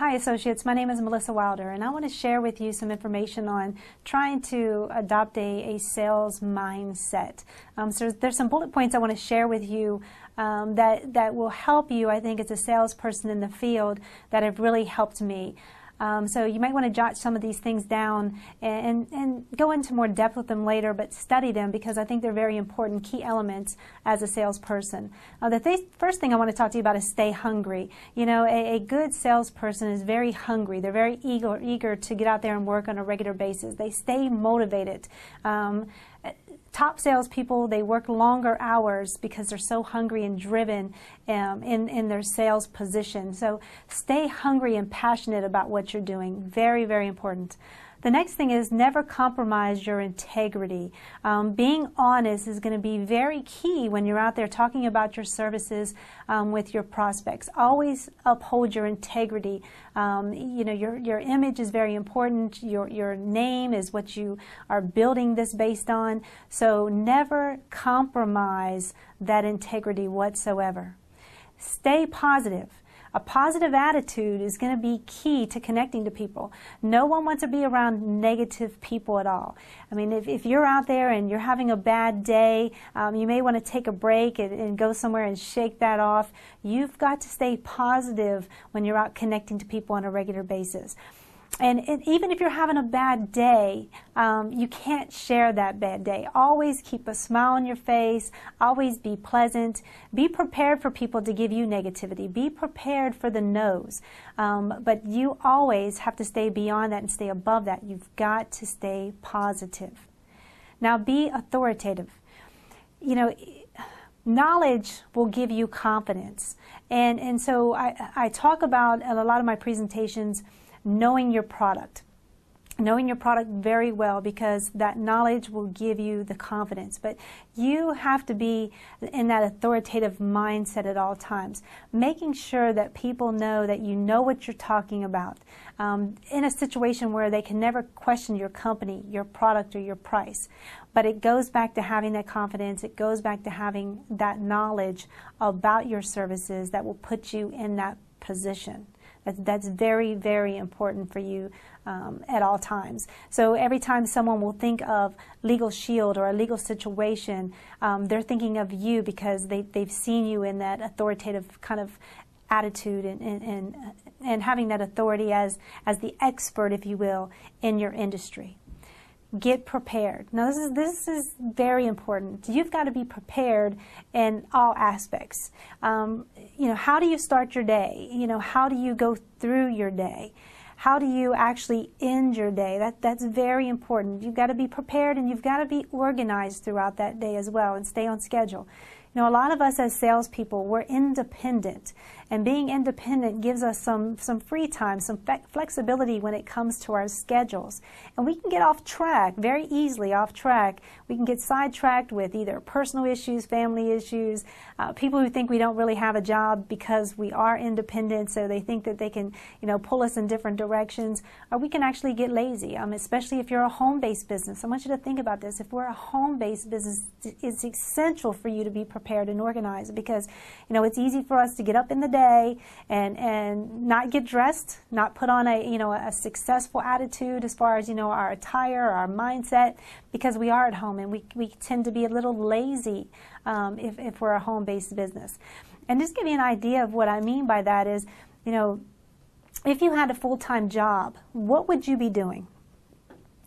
Hi Associates, my name is Melissa Wilder and I want to share with you some information on trying to adopt a sales mindset. So there's some bullet points I want to share with you that will help you, I think, as a salesperson in the field that have really helped me. So you might want to jot some of these things down and go into more depth with them later, but study them because I think they're very important key elements as a salesperson. The first thing I want to talk to you about is stay hungry. You know, a good salesperson is very hungry. They're very eager to get out there and work on a regular basis. They stay motivated. Top salespeople, they work longer hours because they're so hungry and driven in their sales position. So stay hungry and passionate about what you're doing. Very, very important. The next thing is never compromise your integrity. Being honest is going to be very key when you're out there talking about your services with your prospects. Always uphold your integrity. You know, your image is very important. Your name is what you are building this based on. So never compromise that integrity whatsoever. Stay positive. A positive attitude is going to be key to connecting to people. No one wants to be around negative people at all. I mean, if you're out there and you're having a bad day, you may want to take a break and go somewhere and shake that off. You've got to stay positive when you're out connecting to people on a regular basis. And even if you're having a bad day, you can't share that bad day. Always keep a smile on your face. Always be pleasant. Be prepared for people to give you negativity. Be prepared for the no's. But you always have to stay beyond that and stay above that. You've got to stay positive. Now be authoritative. You know, knowledge will give you confidence. And so I talk about in a lot of my presentations knowing your product. Knowing your product very well because that knowledge will give you the confidence. But you have to be in that authoritative mindset at all times, making sure that people know that you know what you're talking about in a situation where they can never question your company, your product, or your price. But it goes back to having that confidence. It goes back to having that knowledge about your services that will put you in that position. That's very, very important for you at all times. So every time someone will think of Legal Shield or a legal situation, they're thinking of you because they've seen you in that authoritative kind of attitude and having that authority as the expert, if you will, in your industry. Get prepared. Now this is very important. You've got to be prepared in all aspects. You know, how do you start your day? You know, how do you go through your day? How do you actually end your day? That's very important. You've got to be prepared and you've got to be organized throughout that day as well and stay on schedule. You know, a lot of us as salespeople, we're independent, and being independent gives us some free time, some flexibility when it comes to our schedules. And we can get off track, very easily off track. We can get sidetracked with either personal issues, family issues, people who think we don't really have a job because we are independent, so they think that they can, you know, pull us in different directions, or we can actually get lazy, especially if you're a home-based business. I want you to think about this. If we're a home-based business, it's essential for you to be prepared and organized because, you know, it's easy for us to get up in the day and not get dressed, not put on a successful attitude as far as, you know, our attire, our mindset, because we are at home and we tend to be a little lazy if we're a home-based business. And just give you an idea of what I mean by that is, you know, if you had a full-time job, what would you be doing?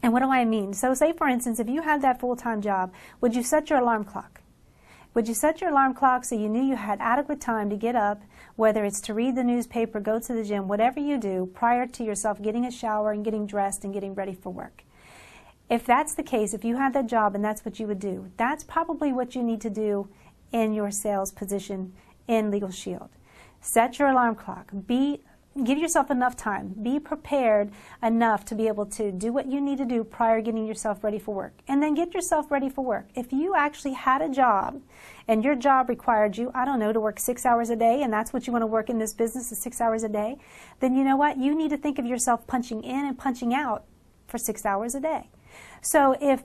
And what do I mean? So say, for instance, if you had that full-time job, would you set your alarm clock? Would you set your alarm clock so you knew you had adequate time to get up, whether it's to read the newspaper, go to the gym, whatever you do, prior to yourself getting a shower and getting dressed and getting ready for work? If that's the case, if you had that job and that's what you would do, that's probably what you need to do in your sales position in Legal Shield. Set your alarm clock. Give yourself enough time. Be prepared enough to be able to do what you need to do prior to getting yourself ready for work. And then get yourself ready for work. If you actually had a job and your job required you, I don't know, to work 6 hours a day, and that's what you want to work in this business is 6 hours a day, then you know what? You need to think of yourself punching in and punching out for 6 hours a day. So if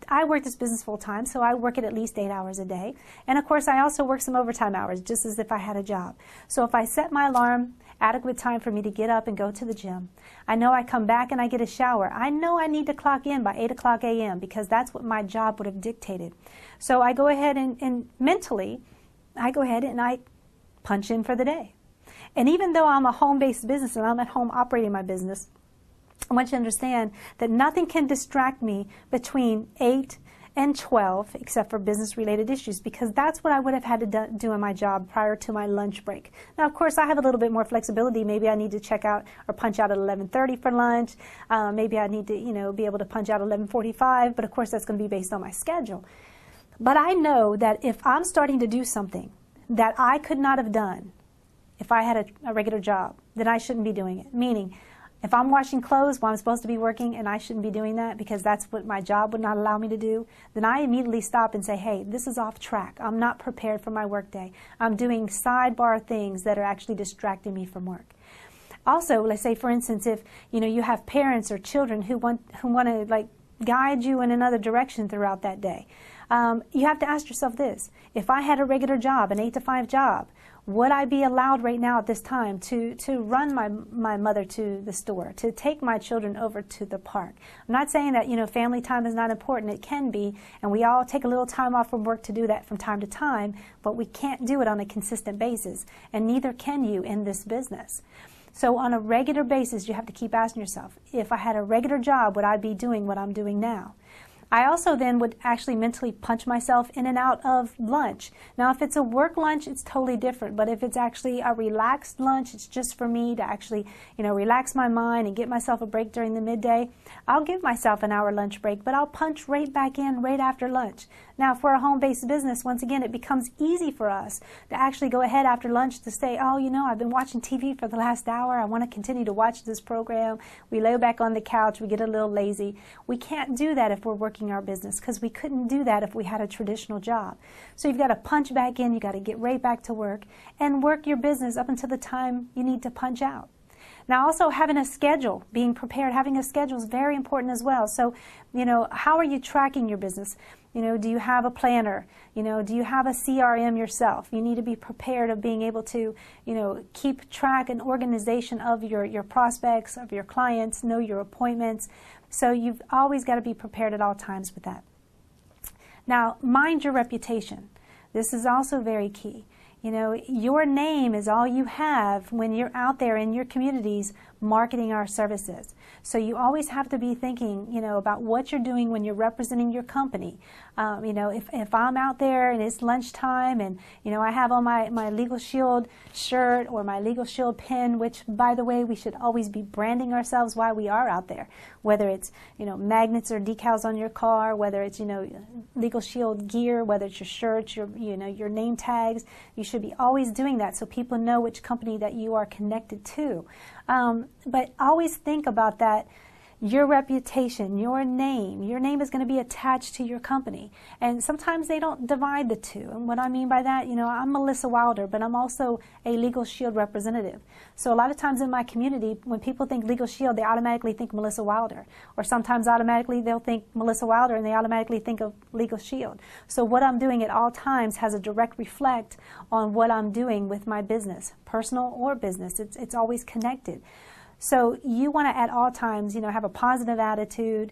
I work this business full time, so I work it at least 8 hours a day. And of course, I also work some overtime hours, just as if I had a job. So if I set my alarm adequate time for me to get up and go to the gym. I know I come back and I get a shower. I know I need to clock in by 8 o'clock a.m. because that's what my job would have dictated. So I go ahead and mentally, I go ahead and I punch in for the day. And even though I'm a home-based business and I'm at home operating my business, I want you to understand that nothing can distract me between 8 and 12 except for business-related issues, because that's what I would have had to do in my job prior to my lunch break. Now, of course, I have a little bit more flexibility. Maybe I need to check out or punch out at 11:30 for lunch. Maybe I need to, be able to punch out at 11:45, but of course that's going to be based on my schedule. But I know that if I'm starting to do something that I could not have done if I had a regular job, then I shouldn't be doing it. Meaning, if I'm washing clothes while I'm supposed to be working and I shouldn't be doing that because that's what my job would not allow me to do, then I immediately stop and say, hey, this is off track. I'm not prepared for my work day. I'm doing sidebar things that are actually distracting me from work. Also, let's say, for instance, if you have parents or children who want to guide you in another direction throughout that day, you have to ask yourself this: if I had a regular job, an 8 to 5 job, would I be allowed right now at this time to run my mother to the store, to take my children over to the park? I'm not saying that, family time is not important. It can be, and we all take a little time off from work to do that from time to time, but we can't do it on a consistent basis, and neither can you in this business. So on a regular basis, you have to keep asking yourself, if I had a regular job, would I be doing what I'm doing now? I also then would actually mentally punch myself in and out of lunch. Now, if it's a work lunch, it's totally different. But if it's actually a relaxed lunch, it's just for me to actually, relax my mind and get myself a break during the midday, I'll give myself an hour lunch break, but I'll punch right back in right after lunch. Now, if we're a home-based business, once again, it becomes easy for us to actually go ahead after lunch to say, oh, I've been watching TV for the last hour. I want to continue to watch this program. We lay back on the couch. We get a little lazy. We can't do that if we're working our business, because we couldn't do that if we had a traditional job. So you've got to punch back in. You've got to get right back to work and work your business up until the time you need to punch out. Now, also having a schedule, being prepared, having a schedule is very important as well. So, how are you tracking your business? Do you have a planner? Do you have a CRM yourself? You need to be prepared of being able to, keep track and organization of your prospects, of your clients, know your appointments. So you've always got to be prepared at all times with that. Now, mind your reputation. This is also very key. Your name is all you have when you're out there in your communities marketing our services. So you always have to be thinking, about what you're doing when you're representing your company. If I'm out there and it's lunchtime and, I have on my Legal Shield shirt or my Legal Shield pin, which, by the way, we should always be branding ourselves while we are out there, whether it's, magnets or decals on your car, whether it's, Legal Shield gear, whether it's your shirts, your name tags. You should be always doing that so people know which company that you are connected to. But always think about that. Your reputation, your name is going to be attached to your company. And sometimes they don't divide the two. And what I mean by that, I'm Melissa Wilder, but I'm also a Legal Shield representative. So a lot of times in my community, when people think Legal Shield, they automatically think Melissa Wilder. Or sometimes automatically they'll think Melissa Wilder and they automatically think of Legal Shield. So what I'm doing at all times has a direct reflect on what I'm doing with my business, personal or business. It's always connected. So you want to at all times, have a positive attitude,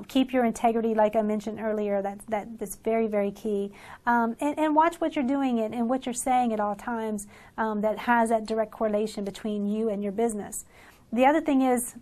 keep your integrity, like I mentioned earlier. That's very, very key. And watch what you're doing and what you're saying at all times that has that direct correlation between you and your business. The other thing is,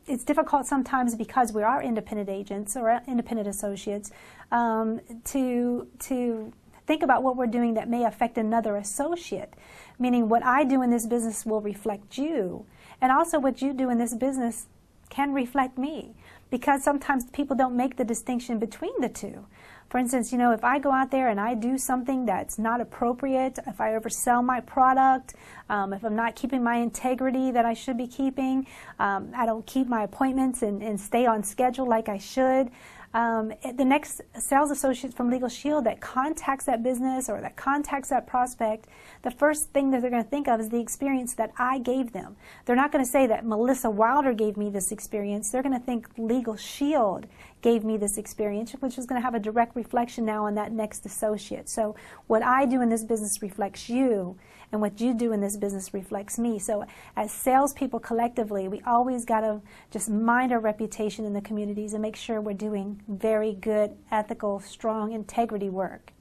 it's difficult sometimes because we are independent agents or independent associates to think about what we're doing that may affect another associate, meaning what I do in this business will reflect you. And also what you do in this business can reflect me, because sometimes people don't make the distinction between the two. For instance, if I go out there and I do something that's not appropriate, if I oversell my product, if I'm not keeping my integrity that I should be keeping, I don't keep my appointments and stay on schedule like I should, the next sales associate from Legal Shield that contacts that business or that contacts that prospect, the first thing that they're going to think of is the experience that I gave them. They're not going to say that Melissa Wilder gave me this experience. They're going to think Legal Shield gave me this experience, which is going to have a direct reflection now on that next associate. So what I do in this business reflects you, and what you do in this business reflects me. So as salespeople collectively, we always got to just mind our reputation in the communities and make sure we're doing very good, ethical, strong integrity work.